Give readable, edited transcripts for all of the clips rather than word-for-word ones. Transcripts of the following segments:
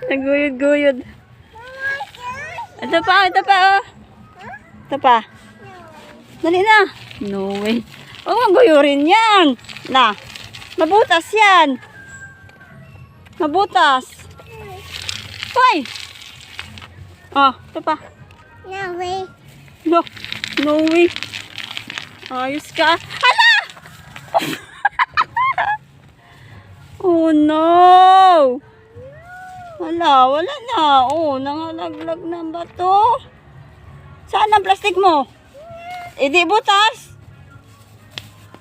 Naguyod-guyod. Ito pa, oh. Ito pa. Dali na. No way. Oh, maguyurin yan. Na. Mabutas yan. Mabutas. Hoy. Oh, ito pa. No way. No. No way. Ayos ka. Hala! Oh no. Wala na. Oh, nangalaglag na ba to? Saan ang plastic mo? Di butas.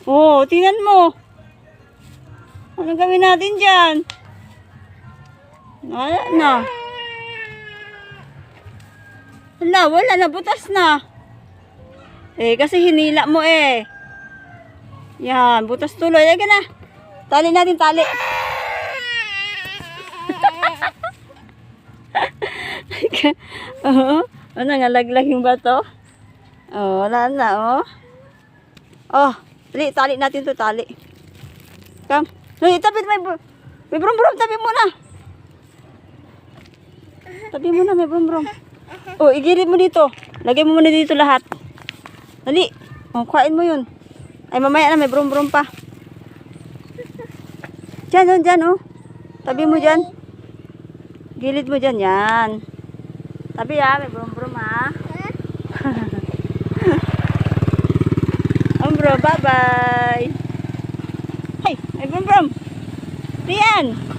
Oh, tingnan mo. Anong gawin natin dyan? Wala na. Wala na. Butas na. Kasi hinila mo Yan, butas tuloy. Lagyan na. Tali natin, tali. Nangalaglag yung bato. Wala na, tali natin to, tali. Come. Tabi, may brum-brum, tabi mo na. Tabi mo na, may brum-brum. Igilid mo dito. Lagay mo muna dito lahat. Dali. Kuhain mo yun. Ay, mamaya na, may brum-brum pa. Diyan, Tabi mo dyan. Gilid mo dyan, yan. Tabi may brum-brum Bro, bye-bye. Hey, may brum-brum. Rian.